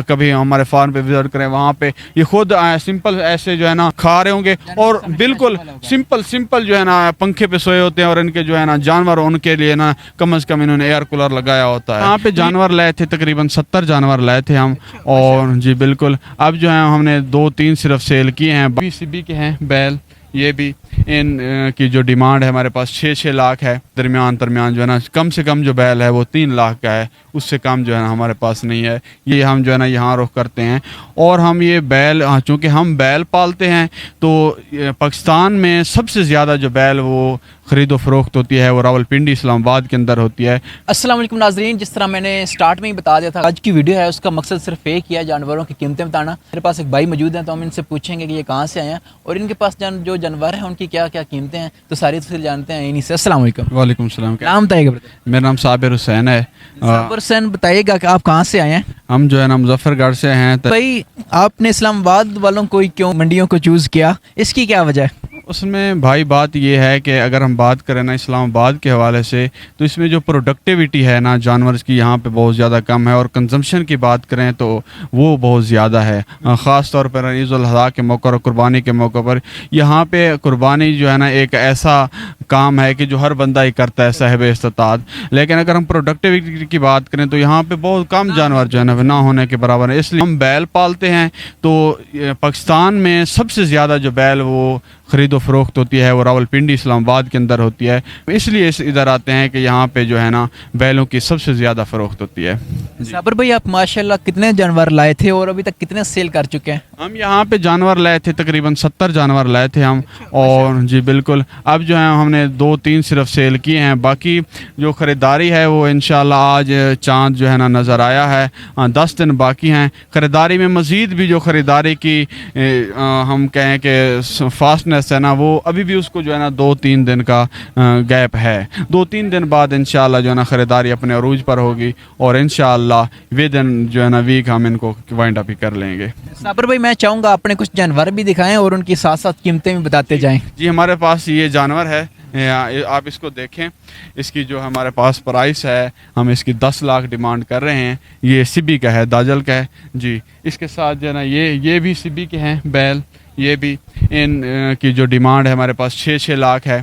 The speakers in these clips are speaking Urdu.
کبھی ہمارے فارم پہ وزٹ کریں وہاں پہ یہ خود سمپل ایسے جو ہے نا کھا رہے ہوں گے اور بالکل سمپل جو ہے نا پنکھے پہ سوئے ہوتے ہیں اور ان کے جو ہے نا جانور ان کے لیے نا کم از کم انہوں نے ایئر کولر لگایا ہوتا ہے. یہاں پہ جانور لائے تھے تقریباً 70 جانور لائے تھے ہم اور جی بالکل اب جو ہے ہم نے 2-3 صرف سیل کیے ہیں. BCB کے ہیں بیل, یہ بھی ان کی جو ڈیمانڈ ہے ہمارے پاس 6 لاکھ ہے. درمیان جو ہے نا کم سے کم جو بیل ہے وہ 3 لاکھ کا ہے, اس سے کم جو ہے نا ہمارے پاس نہیں ہے. یہ ہم جو ہے نا یہاں رخ کرتے ہیں اور ہم یہ بیل چونکہ ہم بیل پالتے ہیں تو پاکستان میں سب سے زیادہ جو بیل وہ خرید و فروخت ہوتی ہے وہ راولپنڈی اسلام آباد کے اندر ہوتی ہے. السلام علیکم ناظرین, جس طرح میں نے سٹارٹ میں ہی بتا دیا تھا آج کی ویڈیو ہے اس کا مقصد صرف ایک ہی ہے, جانوروں کی قیمتیں بتانا. میرے پاس ایک بھائی موجود ہیں تو ہم ان سے پوچھیں گے کہ یہ کہاں سے آئے ہیں اور ان کے پاس جو جانور ہیں ان کی کیا کیا قیمتیں ہیں, تو ساری تفصیل جانتے ہیں انہیں سے. السلام علیکم. وعلیکم السلام. نام بتائیے گا. میرا نام صابر حسین ہے. صابر حسین, بتائیے گا کہ آپ کہاں سے آئے ہیں؟ ہم جو ہے نا مظفر گڑھ سے ہیں. بھائی آپ نے اسلام آباد والوں کو کیوں منڈیوں کو چوز کیا, اس کی کیا وجہ ہے؟ اس میں بھائی بات یہ ہے کہ اگر ہم بات کریں نا اسلام آباد کے حوالے سے تو اس میں جو پروڈکٹیوٹی ہے نا جانور کی یہاں پہ بہت زیادہ کم ہے اور کنزمپشن کی بات کریں تو وہ بہت زیادہ ہے. خاص طور پر عید الاضحیٰ کے موقع اور قربانی کے موقع پر یہاں پہ قربانی جو ہے نا ایک ایسا کام ہے کہ جو ہر بندہ ہی کرتا ہے صاحب استطاعت. لیکن اگر ہم پروڈکٹیوٹی کی بات کریں تو یہاں پہ بہت کم جانور جو ہے نا نہ ہونے کے برابر ہے. اس لیے ہم بیل پالتے ہیں تو پاکستان میں سب سے زیادہ جو بیل وہ خرید و فروخت ہوتی ہے وہ راولپنڈی اسلام آباد کے اندر ہوتی ہے. اس لیے ادھر آتے ہیں کہ یہاں پہ جو ہے نا بیلوں کی سب سے زیادہ فروخت ہوتی ہے. صابر بھائی آپ ماشاءاللہ کتنے جانور لائے تھے اور ابھی تک کتنے سیل کر چکے ہیں؟ ہم یہاں پہ جانور لائے تھے تقریباً 70 جانور لائے تھے ہم اور جی بالکل اب جو ہے ہم نے 2-3 صرف سیل کیے ہیں. باقی جو خریداری ہے وہ انشاءاللہ آج چاند جو ہے نا نظر آیا ہے. 10 دن باقی ہیں خریداری میں. مزید بھی جو خریداری کی ہم کہیں کہ فاسٹنس ہے نا وہ ابھی بھی اس کو جو ہے نا 2-3 دن کا گیپ ہے. 2-3 دن بعد انشاءاللہ جو ہے نا خریداری اپنے عروج پر ہوگی اور انشاءاللہ ودن جو ہے نا ویک ہم ان کو وائنڈ اپ ہی کر لیں گے. صابر بھائی میں چاہوں گا اپنے کچھ جانور بھی دکھائیں اور ان کی ساتھ ساتھ قیمتیں بھی بتاتے جائیں. جی ہمارے پاس یہ جانور ہے, آپ اس کو دیکھیں. اس کی جو ہمارے پاس پرائس ہے ہم اس کی 10 لاکھ ڈیمانڈ کر رہے ہیں. یہ سبی کا ہے, داجل کا ہے جی. اس کے ساتھ جو ہے نا یہ بھی سبی کے ہیں بیل, یہ بھی ان کی جو ڈیمانڈ ہے ہمارے پاس 6 لاکھ ہے.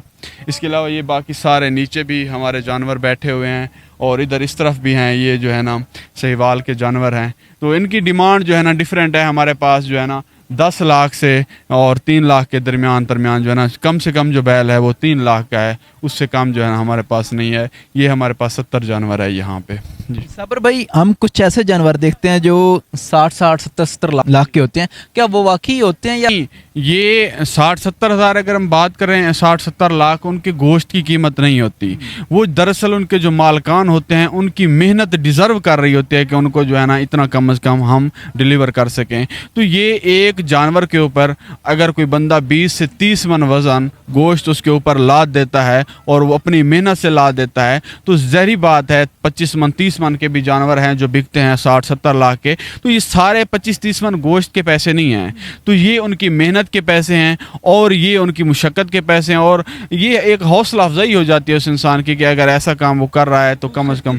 اس کے علاوہ یہ باقی سارے نیچے بھی ہمارے جانور بیٹھے ہوئے ہیں اور ادھر اس طرف بھی ہیں. یہ جو ہے نا سہیوال کے جانور ہیں تو ان کی ڈیمانڈ جو ہے نا ڈیفرنٹ ہے. ہمارے پاس جو ہے نا 10 لاکھ سے اور 3 لاکھ کے درمیان جو ہے نا کم سے کم جو بیل ہے وہ 3 لاکھ کا ہے, اس سے کم جو ہے نا ہمارے پاس نہیں ہے. یہ ہمارے پاس 70 جانور ہے یہاں پہ جی. صابر بھائی ہم کچھ ایسے جانور دیکھتے ہیں جو 60-70 لاکھ کے ہوتے ہیں, کیا وہ واقعی ہوتے ہیں یا یہ 60-70 ہزار اگر ہم بات کریں 60-70 لاکھ ان کے گوشت کی قیمت نہیں ہوتی. وہ دراصل ان کے جو مالکان ہوتے ہیں ان کی محنت ڈیزرو کر رہی ہوتی ہے کہ ان کو جو ہے نا اتنا کم از کم ہم ڈیلیور کر سکیں. تو یہ ایک جانور کے اوپر اگر کوئی بندہ 20 سے 30 من وزن گوشت اس کے اوپر لاد دیتا ہے اور وہ اپنی محنت سے لاد دیتا ہے تو ظاہری بات ہے 25 من 30 من کے بھی جانور ہیں جو بکتے ہیں 60-70 لاکھ کے. تو یہ سارے 25-30 من گوشت کے پیسے نہیں ہیں, تو یہ ان کی محنت کے پیسے ہیں اور یہ ان کی مشقت کے پیسے ہیں. اور یہ ایک حوصلہ افزائی ہو جاتی ہے اس انسان کی کہ اگر ایسا کام وہ کر رہا ہے تو کم از کم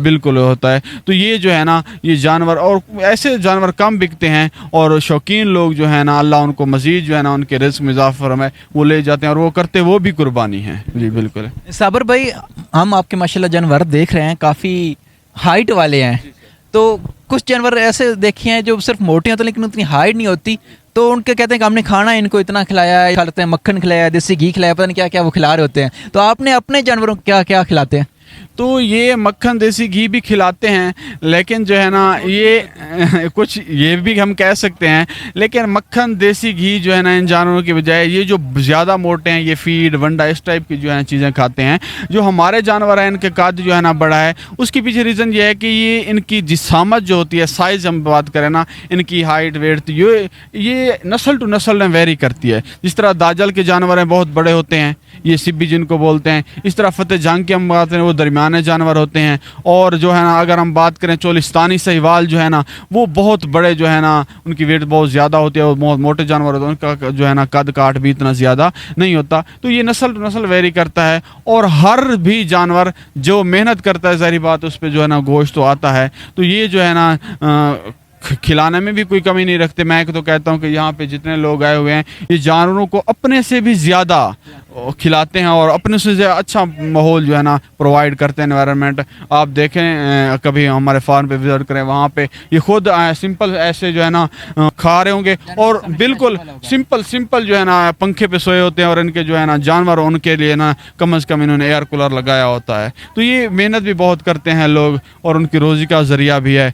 بالکل ہوتا ہے. تو یہ جو ہے نا یہ جانور اور ایسے جانور کم بکتے ہیں اور شوقین لوگ جو ہے نا اللہ ان کو مزید جو ہے نا ان کے رزق میں اضافہ فرمائے وہ لے جاتے ہیں اور وہ کرتے وہ بھی قربانی ہیں جی بالکل. صابر بھائی ہم آپ کے ماشاءاللہ جانور دیکھ رہے ہیں کافی ہائٹ والے ہیں, تو کچھ جانور ایسے دیکھے ہیں جو صرف موٹے ہوتے ہیں لیکن اتنی ہائٹ نہیں ہوتی, تو ان کے کہتے ہیں کہ ہم نے کھانا ان کو اتنا کھلایا ہے, کھلاتے ہیں مکھن کھلایا, دیسی گھی کھلایا, پتہ نہیں کیا کیا وہ کھلا رہے ہوتے ہیں. تو آپ نے اپنے جانوروں کو کیا کیا کھلاتے ہیں؟ تو یہ مکھن دیسی گھی بھی کھلاتے ہیں لیکن جو ہے نا یہ کچھ یہ بھی ہم کہہ سکتے ہیں, لیکن مکھن دیسی گھی جو ہے نا ان جانوروں کی بجائے یہ جو زیادہ موٹے ہیں یہ فیڈ ونڈا اس ٹائپ کی جو ہے چیزیں کھاتے ہیں. جو ہمارے جانور ہیں ان کے قد جو ہے نا بڑا ہے, اس کے پیچھے ریزن یہ ہے کہ یہ ان کی جسامت جو ہوتی ہے سائز ہم بات کریں نا ان کی ہائٹ ویٹ یہ نسل ٹو نسل میں ویری کرتی ہے. جس طرح داجل کے جانور ہیں بہت بڑے ہوتے ہیں یہ سبی جن کو بولتے ہیں. اس طرح فتح جنگ کی ہم بات کریں وہ درمیانے جانور ہوتے ہیں. اور جو ہے نا اگر ہم بات کریں چولستانی سہیوال جو ہے نا وہ بہت بڑے جو ہے نا ان کی ویٹ بہت زیادہ ہوتی ہے, وہ بہت موٹے جانور ہوتے ہیں, ان کا جو ہے نا قد کاٹ بھی اتنا زیادہ نہیں ہوتا. تو یہ نسل ٹو نسل ویری کرتا ہے, اور ہر بھی جانور جو محنت کرتا ہے ظاہری بات اس پہ جو ہے نا گوشت تو آتا ہے. تو یہ جو ہے نا کھلانے میں بھی کوئی کمی نہیں رکھتے. میں تو کہتا ہوں کہ یہاں پہ جتنے لوگ آئے ہوئے ہیں یہ جانوروں کو اپنے سے بھی زیادہ کھلاتے ہیں اور اپنے سے زیادہ اچھا ماحول جو ہے نا پرووائڈ کرتے ہیں, انوائرمنٹ. آپ دیکھیں کبھی ہمارے فارم پہ وزٹ کریں, وہاں پہ یہ خود سمپل ایسے جو ہے نا کھا رہے ہوں گے اور بالکل سمپل جو ہے نا پنکھے پہ سوئے ہوتے ہیں, اور ان کے جو ہے نا جانور ان کے لیے نا کم از کم انہوں نے ایئر کولر لگایا ہوتا ہے. تو یہ محنت بھی بہت کرتے ہیں لوگ اور ان کی روزی کا ذریعہ بھی ہے.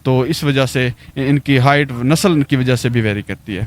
تو اس وجہ سے ان کی ہائٹ نسل کی وجہ سے بھی ویری کرتی ہے.